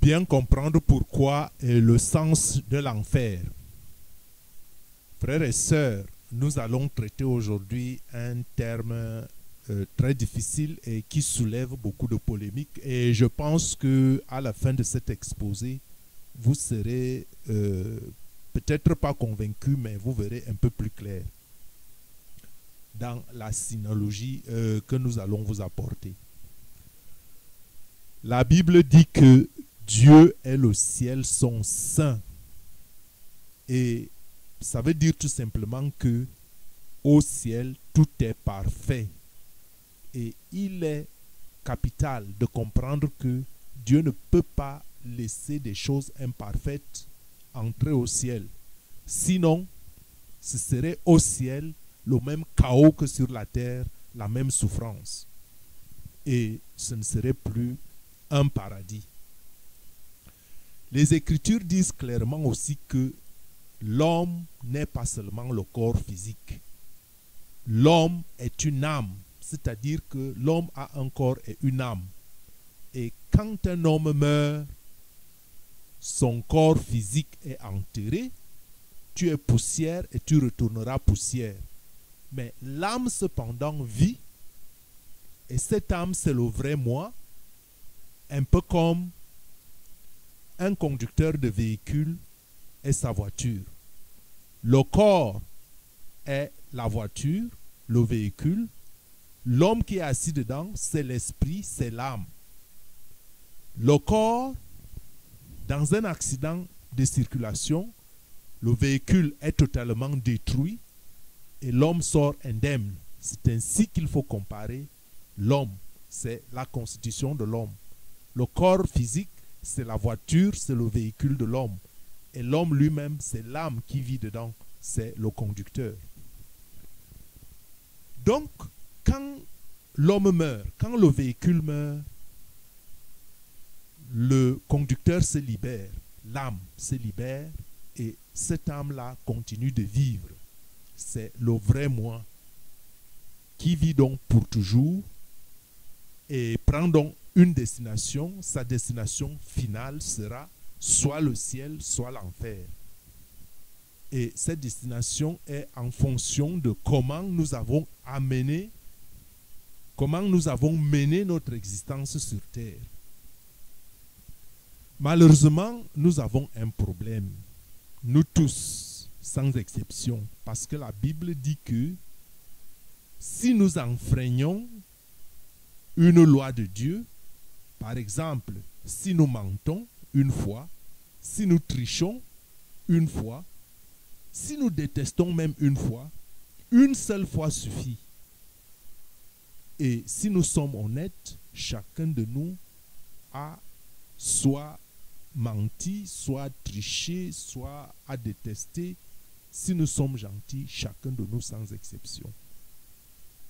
bien comprendre pourquoi et le sens de l'enfer. Frères et sœurs, nous allons traiter aujourd'hui un terme très difficile et qui soulève beaucoup de polémiques. Et je pense qu'à la fin de cet exposé, vous serez peut-être pas convaincu, mais vous verrez un peu plus clair dans la synologie que nous allons vous apporter. La Bible dit que Dieu et le ciel sont saints. Et ça veut dire tout simplement que au ciel, tout est parfait. Et il est capital de comprendre que Dieu ne peut pas laisser des choses imparfaites entrer au ciel. Sinon, ce serait au ciel le même chaos que sur la terre, la même souffrance. Et ce ne serait plus un paradis. Les Écritures disent clairement aussi que l'homme n'est pas seulement le corps physique. L'homme est une âme, c'est-à-dire que l'homme a un corps et une âme. Et quand un homme meurt, son corps physique est enterré, tu es poussière et tu retourneras poussière. Mais l'âme cependant vit, et cette âme c'est le vrai moi, un peu comme un conducteur de véhicule et sa voiture. Le corps est la voiture, le véhicule. L'homme qui est assis dedans, c'est l'esprit, c'est l'âme. Le corps, dans un accident de circulation, le véhicule est totalement détruit et l'homme sort indemne. C'est ainsi qu'il faut comparer l'homme. C'est la constitution de l'homme. Le corps physique, c'est la voiture, c'est le véhicule de l'homme. Et l'homme lui-même, c'est l'âme qui vit dedans, c'est le conducteur. Donc, quand l'homme meurt, quand le véhicule meurt, le conducteur se libère, l'âme se libère et cette âme-là continue de vivre. C'est le vrai moi qui vit donc pour toujours et prend donc une destination. Sa destination finale sera soit le ciel, soit l'enfer. Et cette destination est en fonction de comment nous avons mené notre existence sur terre. Malheureusement, nous avons un problème, nous tous, sans exception, parce que la Bible dit que si nous enfreignons une loi de Dieu, par exemple, si nous mentons une fois, si nous trichons une fois, si nous détestons même une seule fois suffit. Et si nous sommes honnêtes, chacun de nous a soit menti, soit triché, soit a détesté. Si nous sommes gentils, chacun de nous sans exception.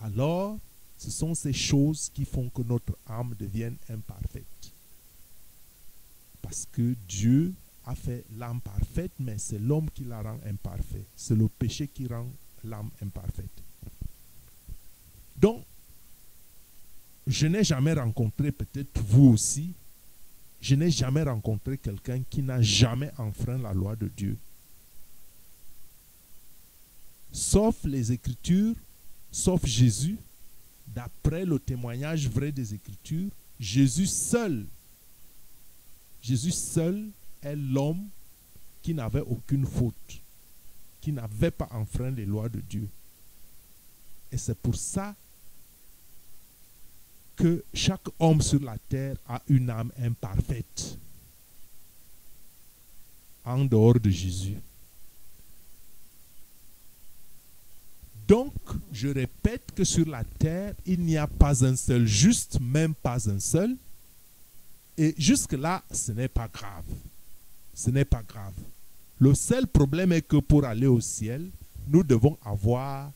Alors, ce sont ces choses qui font que notre âme devienne imparfaite. Parce que Dieu a fait l'âme parfaite, mais c'est l'homme qui la rend imparfaite. C'est le péché qui rend l'âme imparfaite. Donc, je n'ai jamais rencontré, peut-être vous aussi, je n'ai jamais rencontré quelqu'un qui n'a jamais enfreint la loi de Dieu. Sauf les Écritures, sauf Jésus, d'après le témoignage vrai des Écritures, Jésus seul est l'homme qui n'avait aucune faute, qui n'avait pas enfreint les lois de Dieu. Et c'est pour ça que chaque homme sur la terre a une âme imparfaite en dehors de Jésus. Donc, je répète que sur la terre, il n'y a pas un seul juste, même pas un seul. Et jusque-là, ce n'est pas grave. Ce n'est pas grave. Le seul problème est que pour aller au ciel, nous devons avoir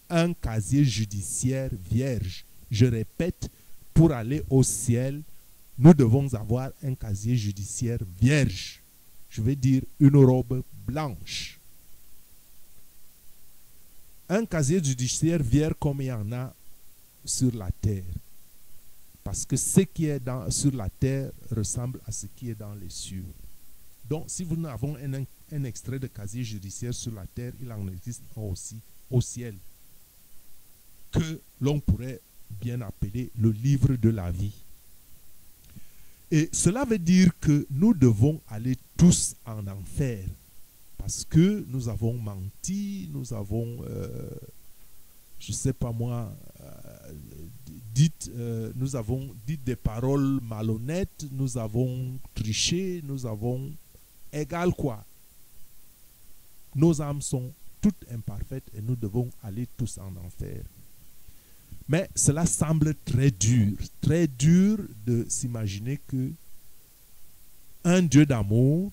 un casier judiciaire vierge. Je répète, pour aller au ciel, nous devons avoir un casier judiciaire vierge. Je veux dire une robe blanche. Un casier judiciaire vierge comme il y en a sur la terre. Parce que ce qui est sur la terre ressemble à ce qui est dans les cieux. Donc, si nous avons un extrait de casier judiciaire sur la terre, il en existe un aussi au ciel, que l'on pourrait bien appeler le livre de la vie. Et cela veut dire que nous devons aller tous en enfer, parce que nous avons menti, nous avons, je ne sais pas moi, nous avons dit des paroles malhonnêtes, nous avons triché, nous avons égal quoi. Nos âmes sont toutes imparfaites et nous devons aller tous en enfer. Mais cela semble très dur de s'imaginer que un Dieu d'amour,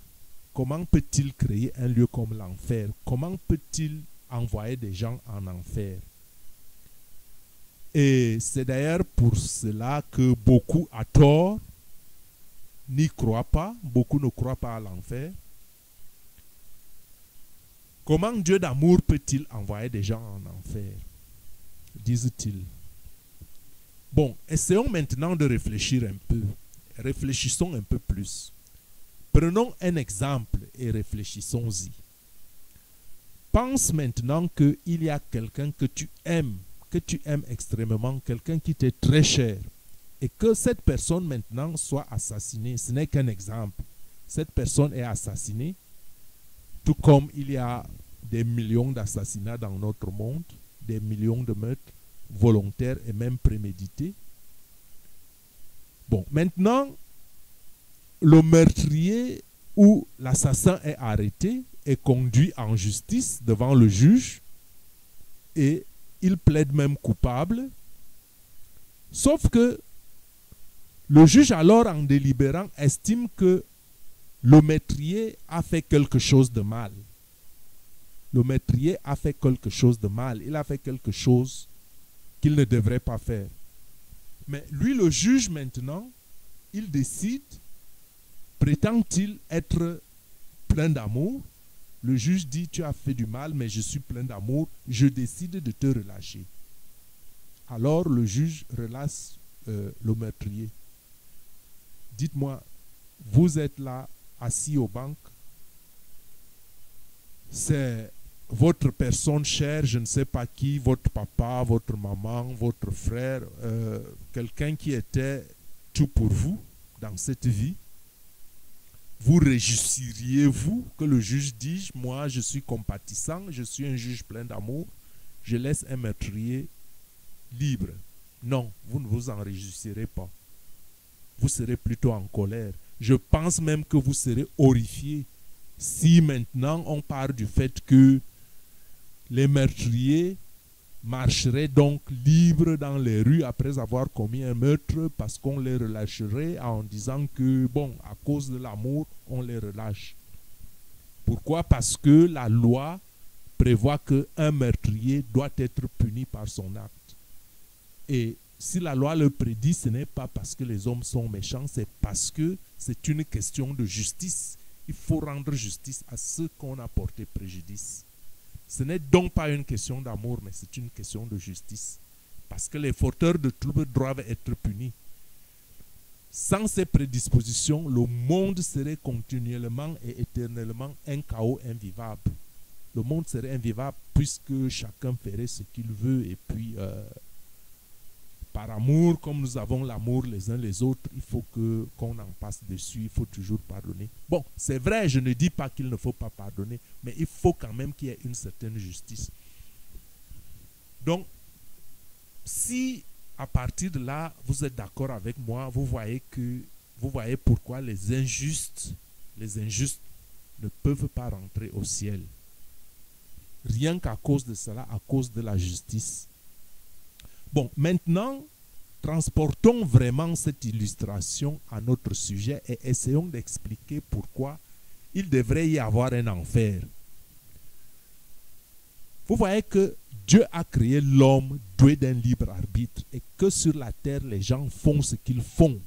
comment peut-il créer un lieu comme l'enfer? Comment peut-il envoyer des gens en enfer? Et c'est d'ailleurs pour cela que beaucoup, à tort, n'y croient pas. Beaucoup ne croient pas à l'enfer. Comment Dieu d'amour peut-il envoyer des gens en enfer? Disent-ils. Bon, essayons maintenant de réfléchir un peu. Réfléchissons un peu plus. Prenons un exemple et réfléchissons-y. Pense maintenant qu'il y a quelqu'un que tu aimes extrêmement, quelqu'un qui t'est très cher, et que cette personne maintenant soit assassinée. Ce n'est qu'un exemple. Cette personne est assassinée, tout comme il y a des millions d'assassinats dans notre monde, des millions de meurtres volontaires et même prémédités. Bon, maintenant, le meurtrier ou l'assassin est arrêté et conduit en justice devant le juge et il plaide même coupable. Sauf que le juge alors, en délibérant, estime que le meurtrier a fait quelque chose de mal. Le meurtrier a fait quelque chose de mal. Il a fait quelque chose qu'il ne devrait pas faire. Mais lui, le juge, maintenant, il décide, prétend-il être plein d'amour. Le juge dit, tu as fait du mal, mais je suis plein d'amour, je décide de te relâcher. Alors le juge relâche le meurtrier. Dites-moi, vous êtes là, assis aux banques, c'est votre personne chère, je ne sais pas qui, votre papa, votre maman, votre frère, quelqu'un qui était tout pour vous dans cette vie. Vous réjouisseriez-vous que le juge dise, moi je suis compatissant, je suis un juge plein d'amour, je laisse un meurtrier libre? Non, vous ne vous en réjouirez pas. Vous serez plutôt en colère. Je pense même que vous serez horrifié si maintenant on part du fait que les meurtriers marcheraient donc libres dans les rues après avoir commis un meurtre, parce qu'on les relâcherait en disant que, bon, à cause de l'amour, on les relâche. Pourquoi? Parce que la loi prévoit qu'un meurtrier doit être puni par son acte. Et si la loi le prédit, ce n'est pas parce que les hommes sont méchants, c'est parce que c'est une question de justice. Il faut rendre justice à ceux qu'on a porté préjudice. Ce n'est donc pas une question d'amour, mais c'est une question de justice. Parce que les fauteurs de troubles doivent être punis. Sans ces prédispositions, le monde serait continuellement et éternellement un chaos invivable. Le monde serait invivable puisque chacun ferait ce qu'il veut et puis par amour, comme nous avons l'amour les uns les autres, il faut qu'on en passe dessus, il faut toujours pardonner. Bon, c'est vrai, je ne dis pas qu'il ne faut pas pardonner, mais il faut quand même qu'il y ait une certaine justice. Donc, si à partir de là, vous êtes d'accord avec moi, vous voyez pourquoi les injustes ne peuvent pas rentrer au ciel. Rien qu'à cause de cela, à cause de la justice. Bon, maintenant, transportons vraiment cette illustration à notre sujet et essayons d'expliquer pourquoi il devrait y avoir un enfer. Vous voyez que Dieu a créé l'homme doué d'un libre arbitre et que sur la terre, les gens font ce qu'ils font.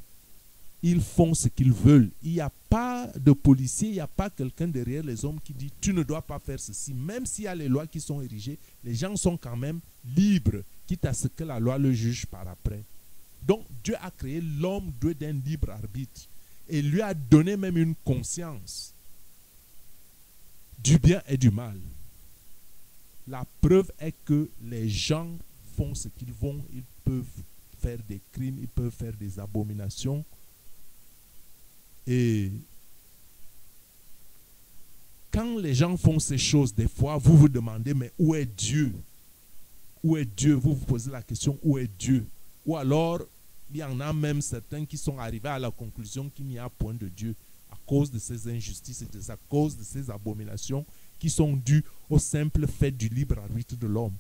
Ils font ce qu'ils veulent. Il n'y a pas de policier, il n'y a pas quelqu'un derrière les hommes qui dit « tu ne dois pas faire ceci ». Même s'il y a les lois qui sont érigées, les gens sont quand même libres, quitte à ce que la loi le juge par après. Donc Dieu a créé l'homme doué d'un libre arbitre et lui a donné même une conscience du bien et du mal. La preuve est que les gens font ce qu'ils vont, ils peuvent faire des crimes, ils peuvent faire des abominations. Et quand les gens font ces choses, des fois, vous vous demandez, mais où est Dieu? Où est Dieu? Vous vous posez la question, où est Dieu? Ou alors, il y en a même certains qui sont arrivés à la conclusion qu'il n'y a point de Dieu à cause de ces injustices et à cause de ces abominations qui sont dues au simple fait du libre arbitre de l'homme.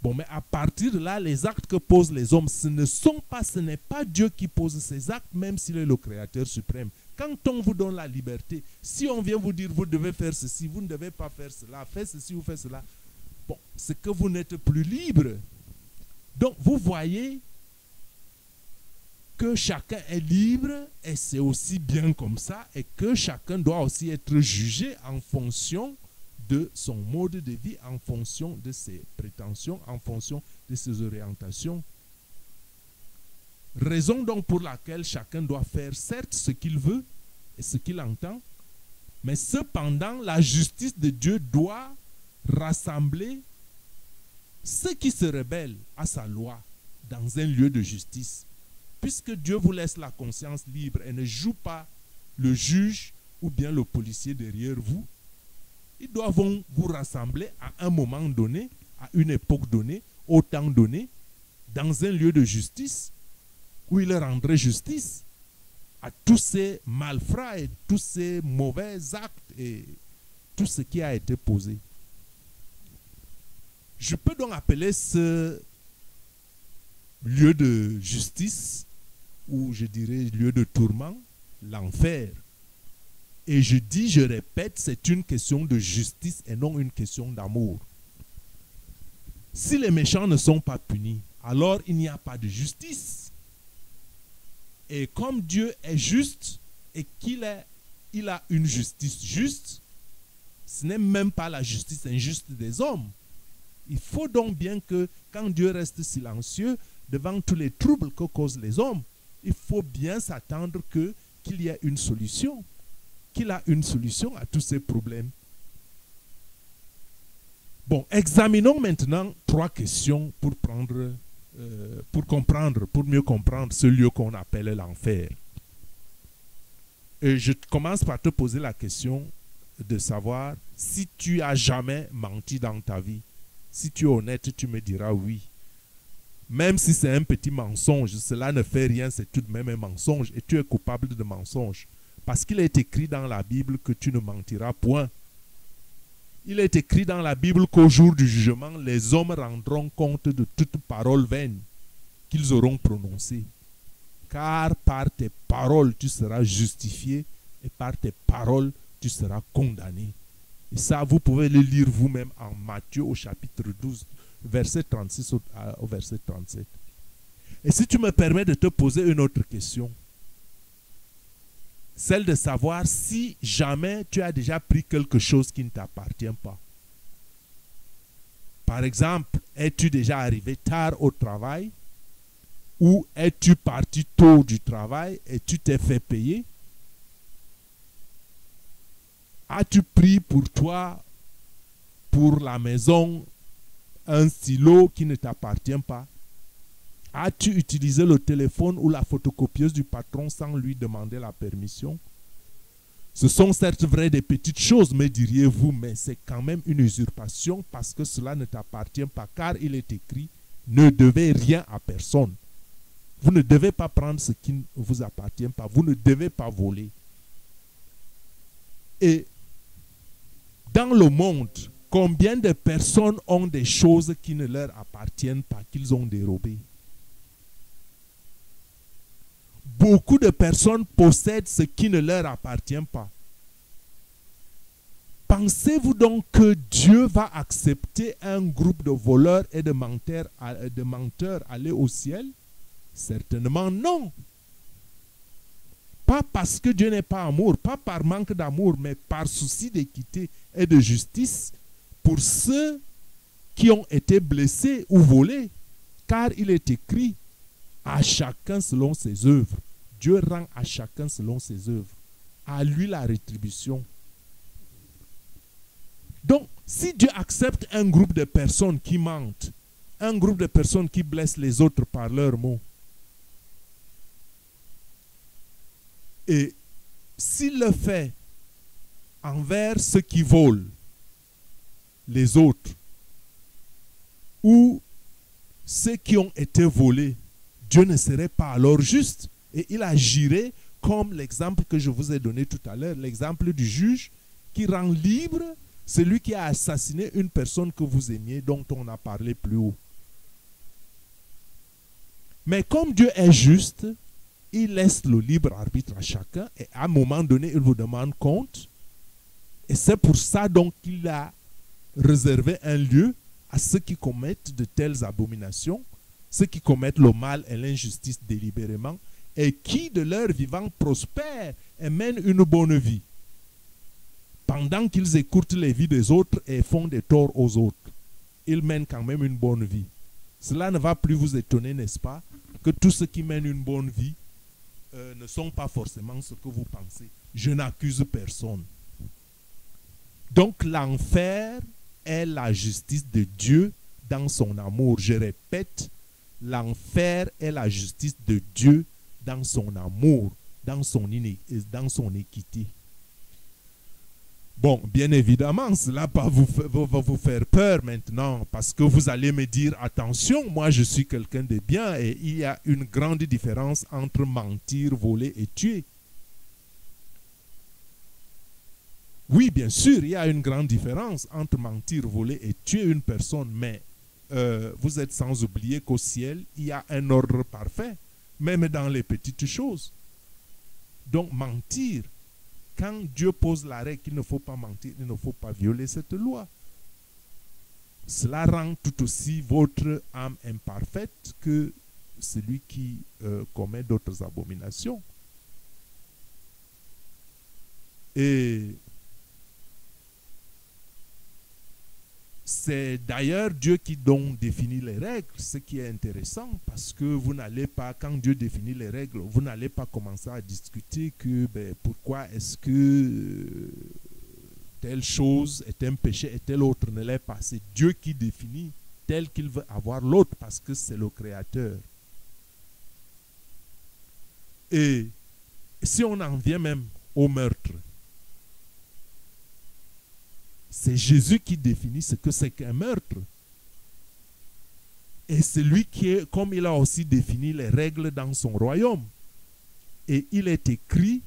Bon, mais à partir de là, les actes que posent les hommes, ce n'est pas Dieu qui pose ces actes, même s'il est le Créateur suprême. Quand on vous donne la liberté, si on vient vous dire, vous devez faire ceci, vous ne devez pas faire cela, faites ceci ou faites cela, bon, c'est que vous n'êtes plus libre. Donc, vous voyez que chacun est libre, et c'est aussi bien comme ça, et que chacun doit aussi être jugé en fonction de son mode de vie, en fonction de ses prétentions, en fonction de ses orientations. Raison donc pour laquelle chacun doit faire certes ce qu'il veut et ce qu'il entend, mais cependant la justice de Dieu doit rassembler ceux qui se rebellent à sa loi dans un lieu de justice. Puisque Dieu vous laisse la conscience libre et ne joue pas le juge ou bien le policier derrière vous, ils doivent vous rassembler à un moment donné, à une époque donnée, au temps donné, dans un lieu de justice, où il rendrait justice à tous ces malfrats et tous ces mauvais actes et tout ce qui a été posé. Je peux donc appeler ce lieu de justice, ou je dirais lieu de tourment, l'enfer. Et je dis, je répète, c'est une question de justice et non une question d'amour. Si les méchants ne sont pas punis, alors il n'y a pas de justice. Et comme Dieu est juste et qu'il a une justice juste, ce n'est même pas la justice injuste des hommes. Il faut donc bien que quand Dieu reste silencieux devant tous les troubles que causent les hommes, il faut bien s'attendre qu'il y ait une solution, qu'il a une solution à tous ces problèmes. Bon, examinons maintenant 3 questions pour mieux comprendre ce lieu qu'on appelle l'enfer. Et je commence par te poser la question de savoir si tu as jamais menti dans ta vie. Si tu es honnête, tu me diras oui. Même si c'est un petit mensonge, cela ne fait rien, c'est tout de même un mensonge et tu es coupable de mensonge. Parce qu'il est écrit dans la Bible que tu ne mentiras point. Il est écrit dans la Bible qu'au jour du jugement, les hommes rendront compte de toute parole vaine qu'ils auront prononcée. Car par tes paroles, tu seras justifié et par tes paroles, tu seras condamné. Et ça, vous pouvez le lire vous-même en Matthieu au chapitre 12, verset 36 au verset 37. Et si tu me permets de te poser une autre question, celle de savoir si jamais tu as déjà pris quelque chose qui ne t'appartient pas. Par exemple, es-tu déjà arrivé tard au travail ou es-tu parti tôt du travail et tu t'es fait payer? As-tu pris pour toi, pour la maison, un stylo qui ne t'appartient pas? As-tu utilisé le téléphone ou la photocopieuse du patron sans lui demander la permission? Ce sont certes vrai des petites choses, me diriez-vous, mais c'est quand même une usurpation parce que cela ne t'appartient pas, car il est écrit, ne devez rien à personne. Vous ne devez pas prendre ce qui ne vous appartient pas, vous ne devez pas voler. Et dans le monde, combien de personnes ont des choses qui ne leur appartiennent pas, qu'ils ont dérobées? Beaucoup de personnes possèdent ce qui ne leur appartient pas. Pensez-vous donc que Dieu va accepter un groupe de voleurs et de menteurs aller au ciel? Certainement non. Pas parce que Dieu n'est pas amour, pas par manque d'amour, mais par souci d'équité et de justice pour ceux qui ont été blessés ou volés. Car il est écrit, À chacun selon ses œuvres. Dieu rend à chacun selon ses œuvres. À lui la rétribution. Donc, si Dieu accepte un groupe de personnes qui mentent, un groupe de personnes qui blessent les autres par leurs mots, et s'il le fait envers ceux qui volent les autres, ou ceux qui ont été volés, Dieu ne serait pas alors juste. Et il agirait comme l'exemple que je vous ai donné tout à l'heure, l'exemple du juge qui rend libre celui qui a assassiné une personne que vous aimiez, dont on a parlé plus haut. Mais comme Dieu est juste, il laisse le libre arbitre à chacun et à un moment donné, il vous demande compte. Et c'est pour ça donc qu'il a réservé un lieu à ceux qui commettent de telles abominations, ceux qui commettent le mal et l'injustice délibérément, et qui de leur vivant prospèrent et mènent une bonne vie, pendant qu'ils écourtent les vies des autres et font des torts aux autres. Ils mènent quand même une bonne vie. Cela ne va plus vous étonner, n'est-ce pas, que tous ceux qui mènent une bonne vie ne sont pas forcément ce que vous pensez. Je n'accuse personne. Donc l'enfer est la justice de Dieu dans son amour. Je répète, l'enfer est la justice de Dieu dans son amour, dans son équité. Bon, bien évidemment, cela va vous faire peur maintenant, parce que vous allez me dire, attention, moi je suis quelqu'un de bien, et il y a une grande différence entre mentir, voler et tuer. Oui, bien sûr, il y a une grande différence entre mentir, voler et tuer une personne, mais vous êtes sans oublier qu'au ciel, il y a un ordre parfait, même dans les petites choses. Donc, mentir, quand Dieu pose la règle qu'il ne faut pas mentir, il ne faut pas violer cette loi. Cela rend tout aussi votre âme imparfaite que celui qui commet d'autres abominations. Et c'est d'ailleurs Dieu qui donc définit les règles, ce qui est intéressant, parce que vous n'allez pas, quand Dieu définit les règles, vous n'allez pas commencer à discuter que pourquoi est-ce que telle chose est un péché et telle autre ne l'est pas. C'est Dieu qui définit tel qu'il veut avoir l'autre, parce que c'est le Créateur. Et si on en vient même au meurtre, c'est Jésus qui définit ce que c'est qu'un meurtre. Et c'est lui qui est, comme il a aussi défini les règles dans son royaume. Et il est écrit,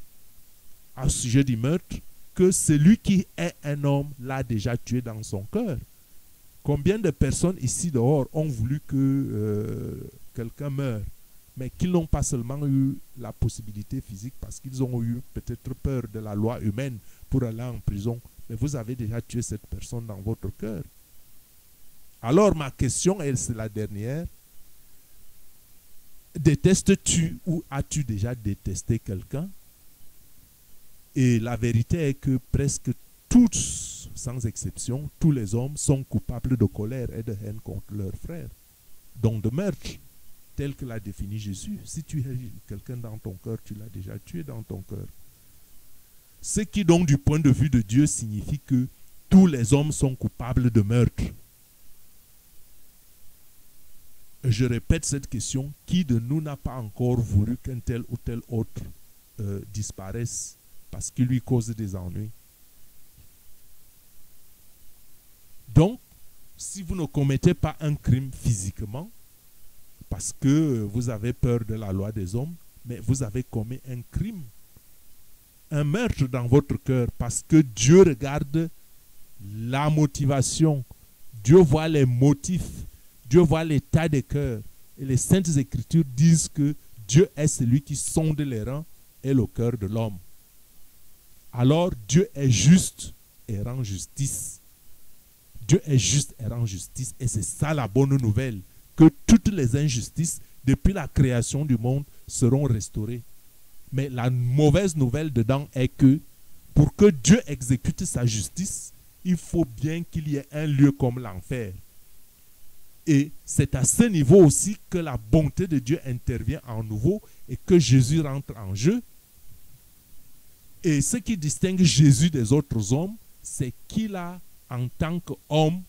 à sujet du meurtre, que celui qui est un homme l'a déjà tué dans son cœur. Combien de personnes ici dehors ont voulu que quelqu'un meure, mais qu'ils n'ont pas seulement eu la possibilité physique parce qu'ils ont eu peut-être peur de la loi humaine pour aller en prison, mais vous avez déjà tué cette personne dans votre cœur. Alors ma question, c'est la dernière. Détestes-tu ou as-tu déjà détesté quelqu'un? Et la vérité est que presque tous, sans exception, tous les hommes sont coupables de colère et de haine contre leurs frères, donc de meurtre, tel que l'a défini Jésus. Si tu hais quelqu'un dans ton cœur, tu l'as déjà tué dans ton cœur. Ce qui donc du point de vue de Dieu signifie que tous les hommes sont coupables de meurtre. Je répète cette question, qui de nous n'a pas encore voulu qu'un tel ou tel autre disparaisse parce qu'il lui cause des ennuis? Donc, si vous ne commettez pas un crime physiquement, parce que vous avez peur de la loi des hommes, mais vous avez commis un crime, un meurtre dans votre cœur, parce que Dieu regarde la motivation, Dieu voit les motifs, Dieu voit l'état des cœurs. Et les Saintes Écritures disent que Dieu est celui qui sonde les reins et le cœur de l'homme. Alors Dieu est juste et rend justice. Dieu est juste et rend justice. Et c'est ça la bonne nouvelle, que toutes les injustices depuis la création du monde seront restaurées. Mais la mauvaise nouvelle dedans est que pour que Dieu exécute sa justice, il faut bien qu'il y ait un lieu comme l'enfer. Et c'est à ce niveau aussi que la bonté de Dieu intervient en nouveau et que Jésus rentre en jeu. Et ce qui distingue Jésus des autres hommes, c'est qu'il a, en tant qu'homme,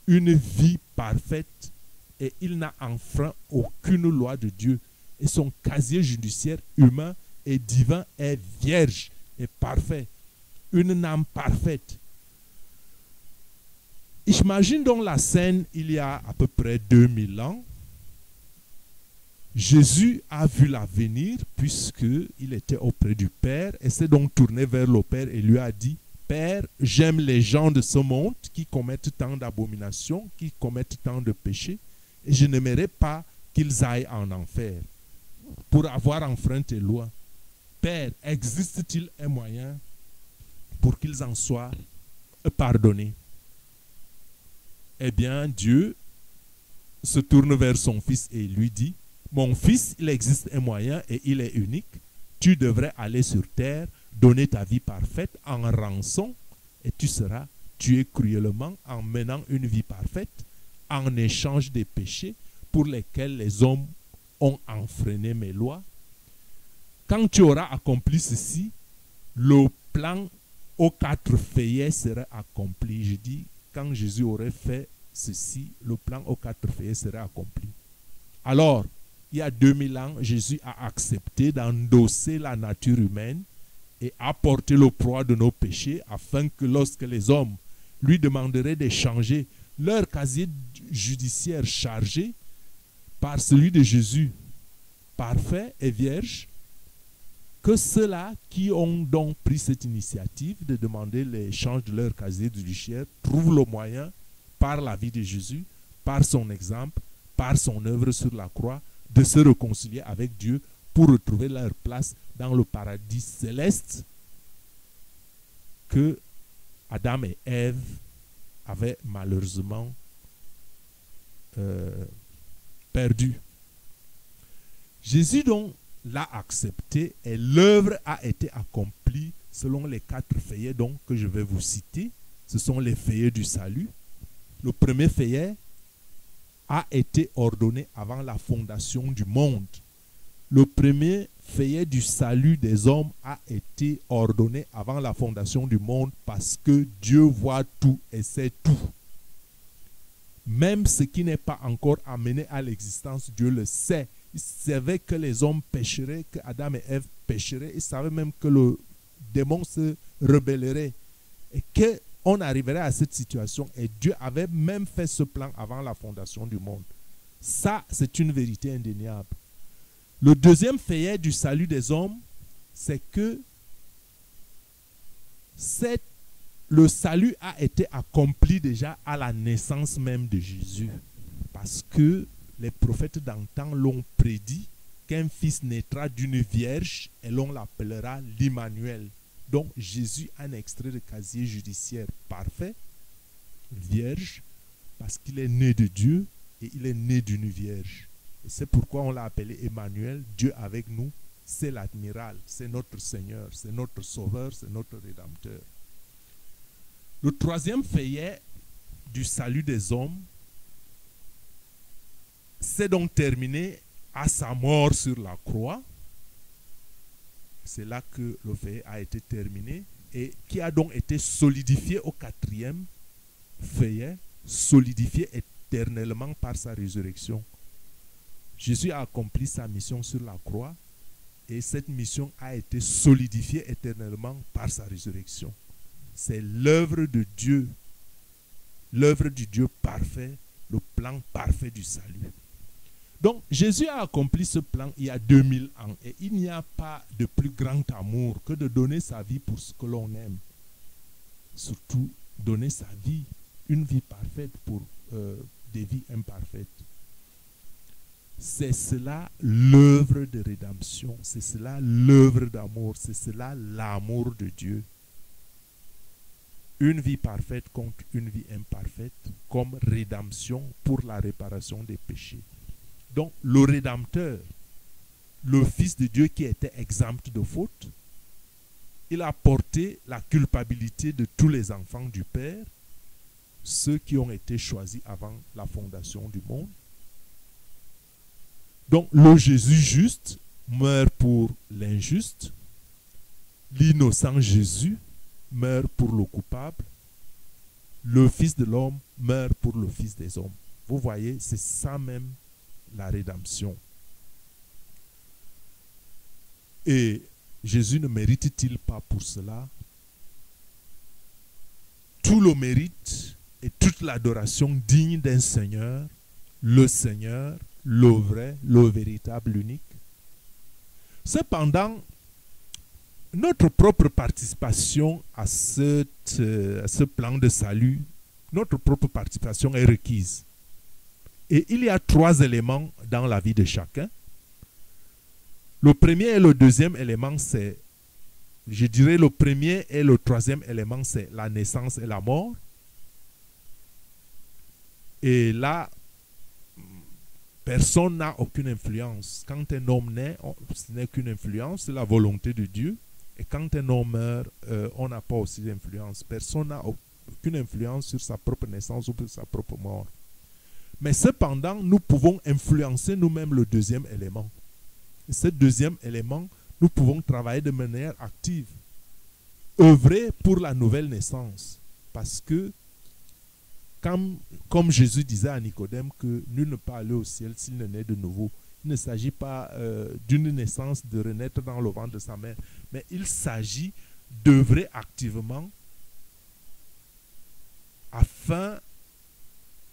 une vie parfaite et il n'a enfreint aucune loi de Dieu. Et son casier judiciaire humain et divin est vierge et parfait. Une âme parfaite. J'imagine donc la scène il y a à peu près 2000 ans. Jésus a vu l'avenir puisqu'il était auprès du Père et s'est donc tourné vers le Père et lui a dit: Père, j'aime les gens de ce monde qui commettent tant d'abominations, qui commettent tant de péchés, et je n'aimerais pas qu'ils aillent en enfer pour avoir enfreint tes lois. Père, existe-t-il un moyen pour qu'ils en soient pardonnés? Eh bien, Dieu se tourne vers son fils et lui dit: Mon fils, il existe un moyen et il est unique. Tu devrais aller sur terre, donner ta vie parfaite en rançon et tu seras tué cruellement en menant une vie parfaite en échange des péchés pour lesquels les hommes ont enfreiné mes lois. Quand tu auras accompli ceci, le plan aux 4 feuillets sera accompli. Je dis, quand Jésus aurait fait ceci, le plan aux 4 feuillets sera accompli. Alors, il y a 2000 ans, Jésus a accepté d'endosser la nature humaine et a porté le poids de nos péchés afin que lorsque les hommes lui demanderaient d'échanger leur casier judiciaire chargé par celui de Jésus, parfait et vierge, que ceux-là qui ont donc pris cette initiative de demander l'échange de leur casier judiciaire trouvent le moyen, par la vie de Jésus, par son exemple, par son œuvre sur la croix, de se réconcilier avec Dieu pour retrouver leur place dans le paradis céleste que Adam et Ève avaient malheureusement perdu. Jésus donc l'a accepté et l'œuvre a été accomplie selon les 4 feuillets donc que je vais vous citer. Ce sont les feuillets du salut. Le premier feuillet a été ordonné avant la fondation du monde. Le premier feuillet du salut des hommes a été ordonné avant la fondation du monde parce que Dieu voit tout et sait tout. Même ce qui n'est pas encore amené à l'existence, Dieu le sait. Il savait que les hommes pécheraient, que Adam et Ève pécheraient. Il savait même que le démon se rebellerait et qu'on arriverait à cette situation. Et Dieu avait même fait ce plan avant la fondation du monde. Ça, c'est une vérité indéniable. Le deuxième feuillet du salut des hommes, c'est que le salut a été accompli déjà à la naissance même de Jésus. Parce que les prophètes d'antan l'ont prédit qu'un fils naîtra d'une vierge et l'on l'appellera l'Immanuel. Donc Jésus a un extrait de casier judiciaire parfait, vierge, parce qu'il est né de Dieu et il est né d'une vierge. Et c'est pourquoi on l'a appelé Emmanuel, Dieu avec nous. C'est l'admiral, c'est notre Seigneur, c'est notre Sauveur, c'est notre Rédempteur. Le troisième feuillet du salut des hommes s'est donc terminé à sa mort sur la croix. C'est là que le feuillet a été terminé et qui a donc été solidifié au 4e feuillet, solidifié éternellement par sa résurrection. Jésus a accompli sa mission sur la croix et cette mission a été solidifiée éternellement par sa résurrection. C'est l'œuvre de Dieu, l'œuvre du Dieu parfait, le plan parfait du salut. Donc Jésus a accompli ce plan il y a 2000 ans et il n'y a pas de plus grand amour que de donner sa vie pour ce que l'on aime. Surtout donner sa vie, une vie parfaite pour des vies imparfaites. C'est cela l'œuvre de rédemption, c'est cela l'œuvre d'amour, c'est cela l'amour de Dieu. Une vie parfaite contre une vie imparfaite comme rédemption pour la réparation des péchés. Donc le Rédempteur, le Fils de Dieu qui était exempt de faute, il a porté la culpabilité de tous les enfants du Père ceux qui ont été choisis avant la fondation du monde. Donc le Jésus juste meurt pour l'injuste. L'innocent Jésus meurt pour le coupable. Le Fils de l'homme meurt pour le Fils des hommes. Vous voyez, c'est ça même la rédemption. Et Jésus ne mérite-t-il pas pour cela tout le mérite et toute l'adoration digne d'un Seigneur, le vrai, le véritable, l'unique? Cependant, notre propre participation à ce plan de salut, notre propre participation est requise. Et il y a 3 éléments dans la vie de chacun. Le premier et le deuxième élément, c'est, je dirais le premier et le troisième élément, c'est la naissance et la mort. Et là, personne n'a aucune influence. Quand un homme naît, ce n'est qu'une influence, c'est la volonté de Dieu. Et quand un homme meurt, on n'a pas aussi d'influence. Personne n'a aucune influence sur sa propre naissance ou sur sa propre mort. Mais cependant, nous pouvons influencer nous-mêmes le deuxième élément. Et ce deuxième élément, nous pouvons travailler de manière active. Œuvrer pour la nouvelle naissance. Parce que, comme Jésus disait à Nicodème que nul ne peut aller au ciel s'il ne naît de nouveau. Il ne s'agit pas d'une naissance de renaître dans le ventre de sa mère, mais il s'agit d'œuvrer activement afin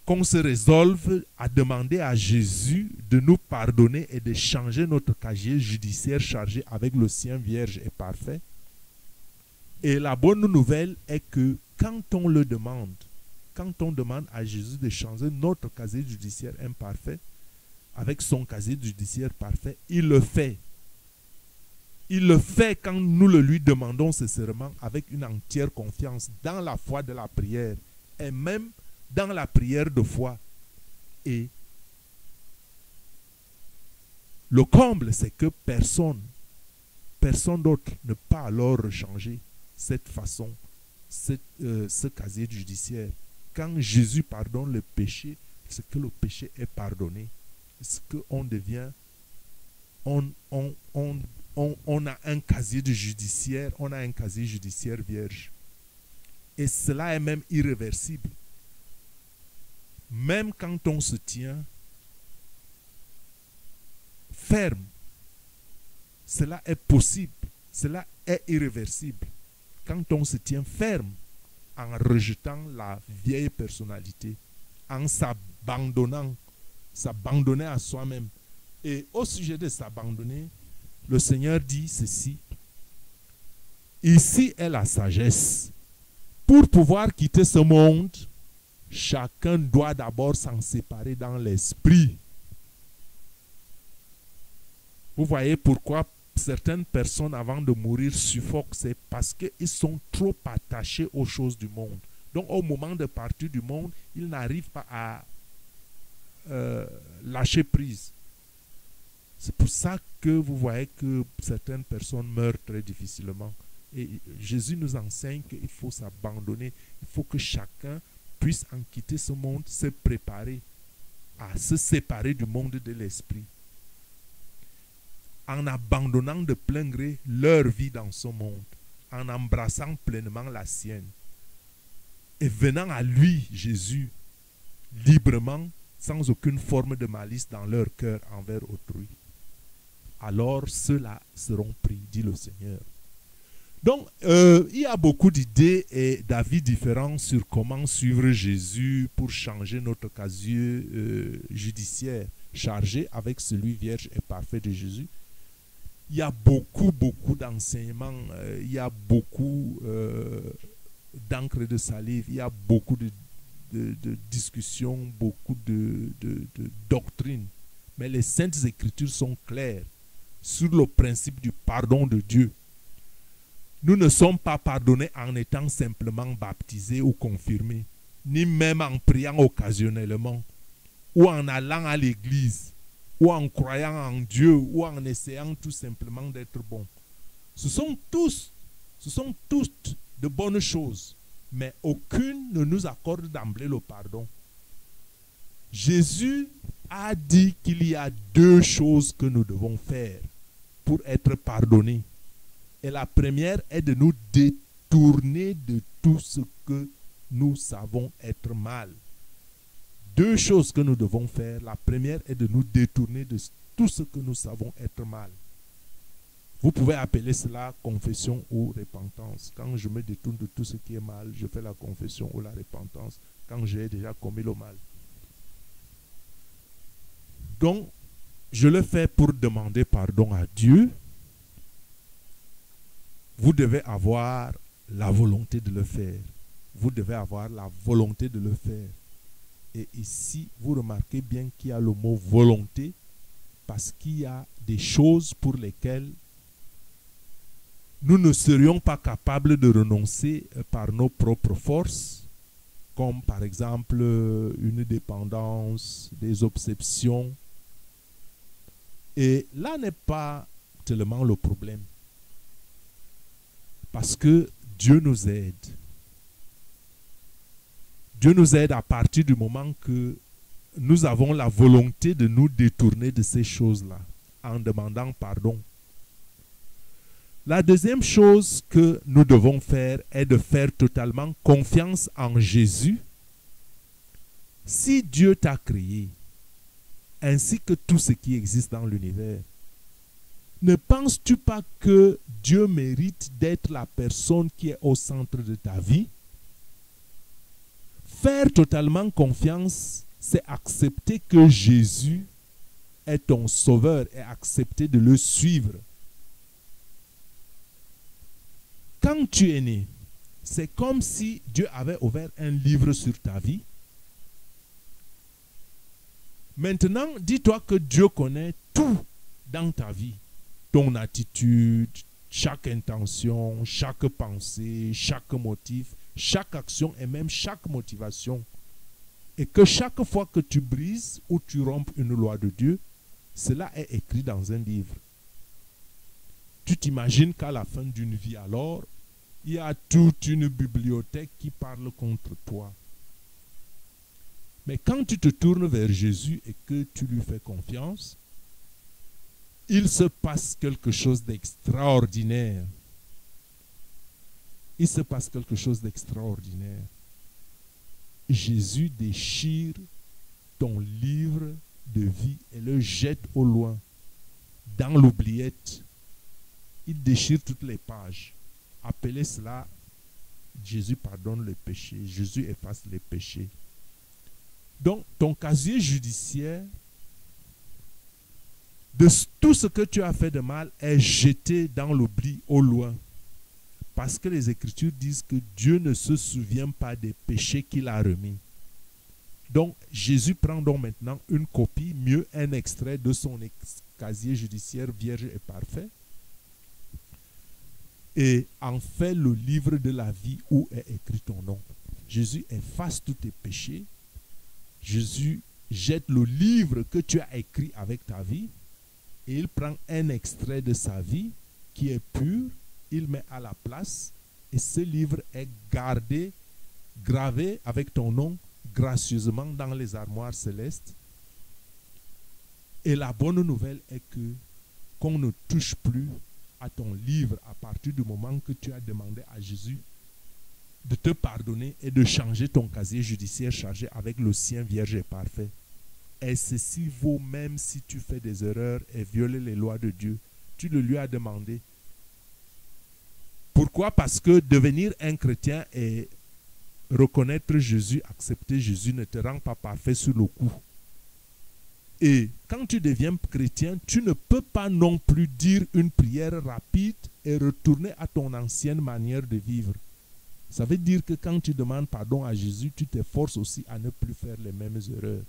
qu'on se résolve à demander à Jésus de nous pardonner et de changer notre casier judiciaire chargé avec le sien vierge et parfait. Et la bonne nouvelle est que quand on le demande, quand on demande à Jésus de changer notre casier judiciaire imparfait avec son casier judiciaire parfait, il le fait. Il le fait quand nous le lui demandons sincèrement avec une entière confiance dans la foi de la prière et même dans la prière de foi. Et le comble, c'est que personne d'autre ne peut alors changer cette façon, ce casier judiciaire. Quand Jésus pardonne le péché, c'est que le péché est pardonné. C'est qu'on devient, on a un casier judiciaire, on a un casier judiciaire vierge. Et cela est même irréversible. Même quand on se tient ferme, cela est possible, cela est irréversible. Quand on se tient ferme en rejetant la vieille personnalité, en s'abandonner à soi-même. Et au sujet de s'abandonner, le Seigneur dit ceci: ici est la sagesse. Pour pouvoir quitter ce monde, chacun doit d'abord s'en séparer dans l'esprit. Vous voyez pourquoi certaines personnes avant de mourir suffoquent, c'est parce qu'ils sont trop attachés aux choses du monde. Donc au moment de partir du monde, ils n'arrivent pas à lâcher prise. C'est pour ça que vous voyez que certaines personnes meurent très difficilement. Et Jésus nous enseigne qu'il faut s'abandonner. Il faut que chacun puisse en quitter ce monde, se préparer à se séparer du monde de l'esprit. En abandonnant de plein gré leur vie dans ce monde, en embrassant pleinement la sienne, et venant à lui, Jésus, librement, sans aucune forme de malice dans leur cœur envers autrui. Alors ceux-là seront pris, dit le Seigneur. Donc, il y a beaucoup d'idées et d'avis différents sur comment suivre Jésus pour changer notre casier judiciaire chargé avec celui vierge et parfait de Jésus. Il y a beaucoup d'enseignements, il y a beaucoup d'encre de salive, il y a beaucoup de discussions, beaucoup de doctrines. Mais les Saintes Écritures sont claires sur le principe du pardon de Dieu. Nous ne sommes pas pardonnés en étant simplement baptisés ou confirmés, ni même en priant occasionnellement, ou en allant à l'église, ou en croyant en Dieu, ou en essayant tout simplement d'être bon. Ce sont toutes de bonnes choses. mais aucune ne nous accorde d'emblée le pardon. Jésus a dit qu'il y a deux choses que nous devons faire pour être pardonnés. Et la première est de nous détourner de tout ce que nous savons être mal. Deux choses que nous devons faire. La première est de nous détourner de tout ce que nous savons être mal. Vous pouvez appeler cela confession ou repentance. Quand je me détourne de tout ce qui est mal, je fais la confession ou la repentance quand j'ai déjà commis le mal. Donc, je le fais pour demander pardon à Dieu. Vous devez avoir la volonté de le faire. Vous devez avoir la volonté de le faire. Et ici, vous remarquez bien qu'il y a le mot volonté parce qu'il y a des choses pour lesquelles nous ne serions pas capables de renoncer par nos propres forces, comme par exemple une dépendance, des obsessions. Et là n'est pas tellement le problème. Parce que Dieu nous aide. Dieu nous aide à partir du moment que nous avons la volonté de nous détourner de ces choses-là, en demandant pardon. La deuxième chose que nous devons faire est de faire totalement confiance en Jésus. Si Dieu t'a créé, ainsi que tout ce qui existe dans l'univers, ne penses-tu pas que Dieu mérite d'être la personne qui est au centre de ta vie? Faire totalement confiance, c'est accepter que Jésus est ton sauveur et accepter de le suivre. Quand tu es né, c'est comme si Dieu avait ouvert un livre sur ta vie. Maintenant, dis-toi que Dieu connaît tout dans ta vie. Ton attitude, chaque intention, chaque pensée, chaque motif, chaque action et même chaque motivation. Et que chaque fois que tu brises ou tu rompes une loi de Dieu, cela est écrit dans un livre. Tu t'imagines qu'à la fin d'une vie alors, il y a toute une bibliothèque qui parle contre toi. Mais quand tu te tournes vers Jésus et que tu lui fais confiance, il se passe quelque chose d'extraordinaire. Il se passe quelque chose d'extraordinaire. Jésus déchire ton livre de vie et le jette au loin, dans l'oubliette. Il déchire toutes les pages. Appelez cela, Jésus pardonne les péchés, Jésus efface les péchés. Donc, ton casier judiciaire de tout ce que tu as fait de mal est jeté dans l'oubli au loin. Parce que les Écritures disent que Dieu ne se souvient pas des péchés qu'il a remis. Donc, Jésus prend donc maintenant une copie, mieux un extrait de son casier judiciaire vierge et parfait, et en fait le livre de la vie où est écrit ton nom. Jésus efface tous tes péchés. Jésus jette le livre que tu as écrit avec ta vie et il prend un extrait de sa vie qui est pur, il met à la place et ce livre est gardé, gravé avec ton nom gracieusement dans les armoires célestes. Et la bonne nouvelle est que qu'on ne touche plus à ton livre à partir du moment que tu as demandé à Jésus de te pardonner et de changer ton casier judiciaire chargé avec le sien vierge et parfait. Et ceci vaut même si tu fais des erreurs et violes les lois de Dieu. Tu le lui as demandé. Pourquoi? Parce que devenir un chrétien et reconnaître Jésus, accepter Jésus ne te rend pas parfait sur le coup. Et quand tu deviens chrétien, tu ne peux pas non plus dire une prière rapide et retourner à ton ancienne manière de vivre. Ça veut dire que quand tu demandes pardon à Jésus, tu t'efforces aussi à ne plus faire les mêmes erreurs.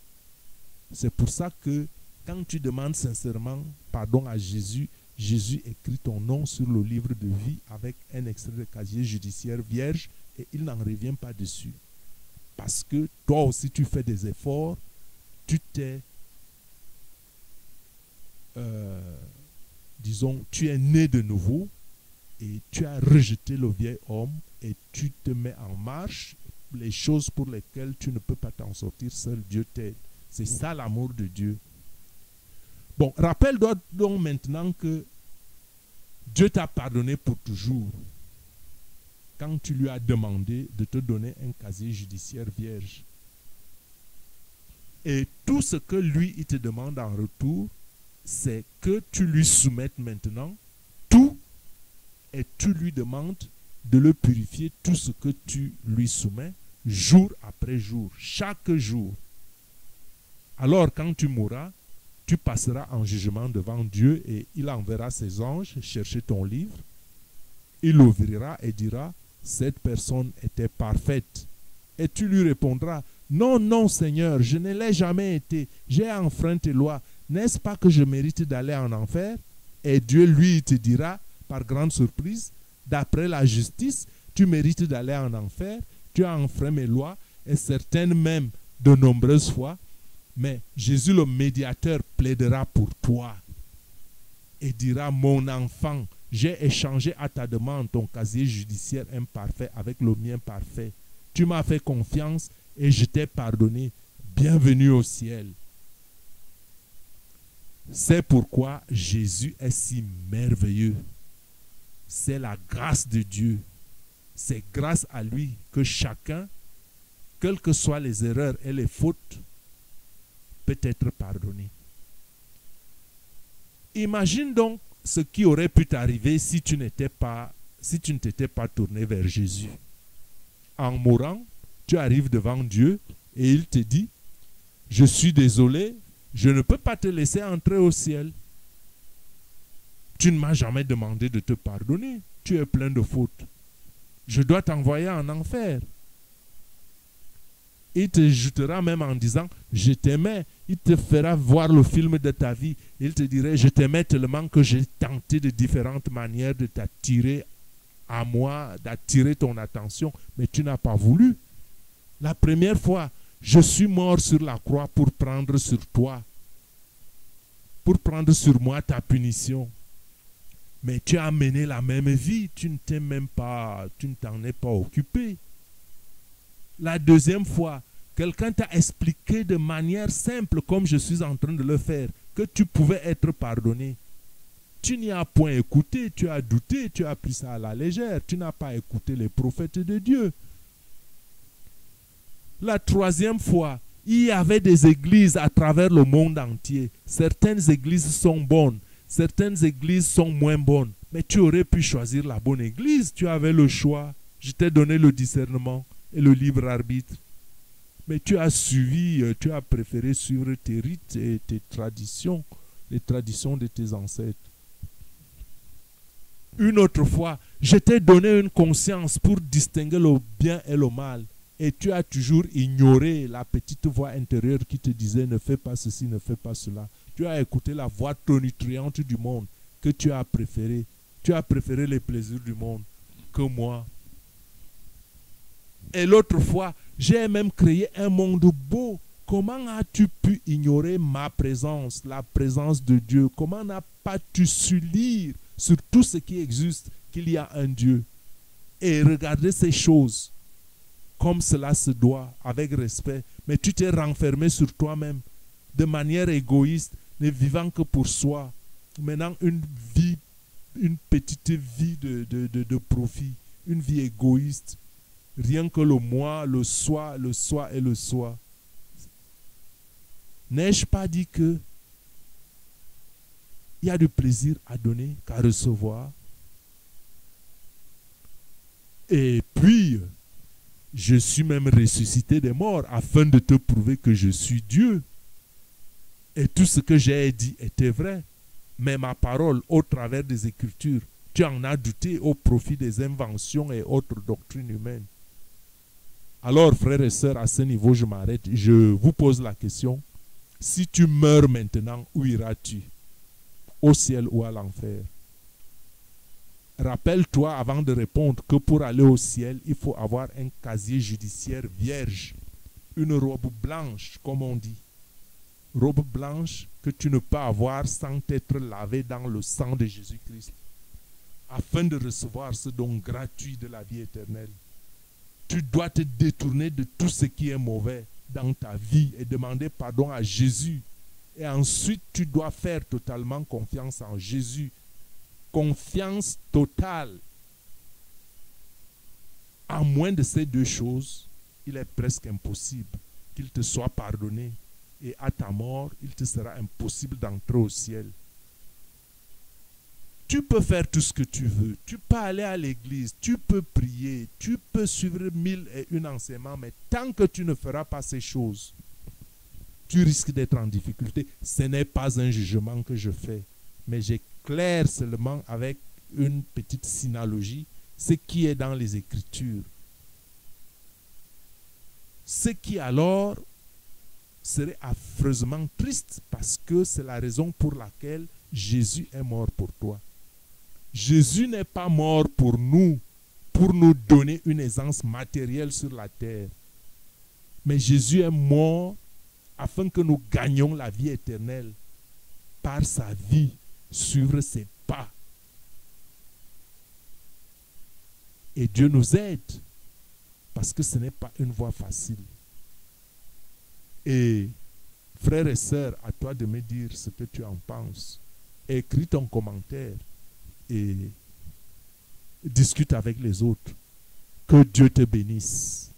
C'est pour ça que quand tu demandes sincèrement pardon à Jésus, Jésus écrit ton nom sur le livre de vie avec un extrait de casier judiciaire vierge et il n'en revient pas dessus. Parce que toi aussi tu fais des efforts, tu t'es disons, tu es né de nouveau et tu as rejeté le vieil homme et tu te mets en marche. Les choses pour lesquelles tu ne peux pas t'en sortir, seul Dieu t'aide. C'est ça l'amour de Dieu. Bon, rappelle-toi donc maintenant que Dieu t'a pardonné pour toujours quand tu lui as demandé de te donner un casier judiciaire vierge. Et tout ce que lui, il te demande en retour, c'est que tu lui soumettes maintenant tout et tu lui demandes de le purifier, tout ce que tu lui soumets, jour après jour, chaque jour. Alors quand tu mourras, tu passeras en jugement devant Dieu et il enverra ses anges chercher ton livre. Il l'ouvrira et dira, cette personne était parfaite. Et tu lui répondras, non, non Seigneur, je ne l'ai jamais été. J'ai enfreint tes lois. N'est-ce pas que je mérite d'aller en enfer? Et Dieu lui te dira, par grande surprise, d'après la justice, tu mérites d'aller en enfer. Tu as enfreint mes lois et certaines même de nombreuses fois. Mais Jésus le médiateur plaidera pour toi et dira, mon enfant, j'ai échangé à ta demande ton casier judiciaire imparfait avec le mien parfait. Tu m'as fait confiance et je t'ai pardonné. Bienvenue au ciel. C'est pourquoi Jésus est si merveilleux. C'est la grâce de Dieu. C'est grâce à lui que chacun, quelles que soient les erreurs et les fautes, peut être pardonné. Imagine donc ce qui aurait pu t'arriver si tu ne t'étais pas tourné vers Jésus. En mourant, tu arrives devant Dieu et il te dit, je suis désolé, je ne peux pas te laisser entrer au ciel. Tu ne m'as jamais demandé de te pardonner. Tu es plein de fautes. Je dois t'envoyer en enfer. Il te jettera même en disant, je t'aimais. Il te fera voir le film de ta vie. Il te dirait, je t'aimais tellement que j'ai tenté de différentes manières de t'attirer à moi, d'attirer ton attention, mais tu n'as pas voulu. La première fois, je suis mort sur la croix pour prendre sur toi, pour prendre sur moi ta punition. Mais tu as mené la même vie, tu ne t'es même pas, tu ne t'en es pas occupé. La deuxième fois, quelqu'un t'a expliqué de manière simple, comme je suis en train de le faire, que tu pouvais être pardonné. Tu n'y as point écouté, tu as douté, tu as pris ça à la légère, tu n'as pas écouté les prophètes de Dieu. La troisième fois, il y avait des églises à travers le monde entier. Certaines églises sont bonnes, certaines églises sont moins bonnes. Mais tu aurais pu choisir la bonne église, tu avais le choix. Je t'ai donné le discernement et le libre arbitre. Mais tu as suivi, tu as préféré suivre tes rites et tes traditions, les traditions de tes ancêtres. Une autre fois, je t'ai donné une conscience pour distinguer le bien et le mal. Et tu as toujours ignoré la petite voix intérieure qui te disait ne fais pas ceci, ne fais pas cela. Tu as écouté la voix tonitruante du monde que tu as préférée. Tu as préféré les plaisirs du monde que moi. Et l'autre fois, j'ai même créé un monde beau. Comment as-tu pu ignorer ma présence, la présence de Dieu? Comment n'as pas tu su lire sur tout ce qui existe qu'il y a un Dieu et regarder ces choses comme cela se doit, avec respect, mais tu t'es renfermé sur toi-même de manière égoïste, ne vivant que pour soi, menant une petite vie de profit, une vie égoïste, rien que le moi, le soi et le soi. N'ai-je pas dit que il y a du plaisir à donner qu'à recevoir? Et puis, je suis même ressuscité des morts afin de te prouver que je suis Dieu. Et tout ce que j'ai dit était vrai. Mais ma parole, au travers des Écritures, tu en as douté au profit des inventions et autres doctrines humaines. Alors, frères et sœurs, à ce niveau, je m'arrête. Je vous pose la question. Si tu meurs maintenant, où iras-tu? Au ciel ou à l'enfer? Rappelle-toi avant de répondre que pour aller au ciel, il faut avoir un casier judiciaire vierge, une robe blanche, comme on dit. Robe blanche que tu ne peux avoir sans t'être lavé dans le sang de Jésus-Christ. afin de recevoir ce don gratuit de la vie éternelle. Tu dois te détourner de tout ce qui est mauvais dans ta vie et demander pardon à Jésus. Et ensuite, tu dois faire totalement confiance en Jésus. Confiance totale. À moins de ces deux choses, il est presque impossible qu'il te soit pardonné. Et à ta mort, il te sera impossible d'entrer au ciel. Tu peux faire tout ce que tu veux. Tu peux aller à l'église, tu peux prier, tu peux suivre 1001 enseignements, mais tant que tu ne feras pas ces choses, tu risques d'être en difficulté. Ce n'est pas un jugement que je fais, mais j'éclaire seulement avec une petite synalogie ce qui est dans les Écritures. Ce qui alors serait affreusement triste parce que c'est la raison pour laquelle Jésus est mort pour toi. Jésus n'est pas mort pour nous donner une aisance matérielle sur la terre. Mais Jésus est mort afin que nous gagnions la vie éternelle par sa vie, suivre ses pas. Et Dieu nous aide parce que ce n'est pas une voie facile. Et frères et sœurs, à toi de me dire ce que tu en penses. Écris ton commentaire et discute avec les autres. Que Dieu te bénisse.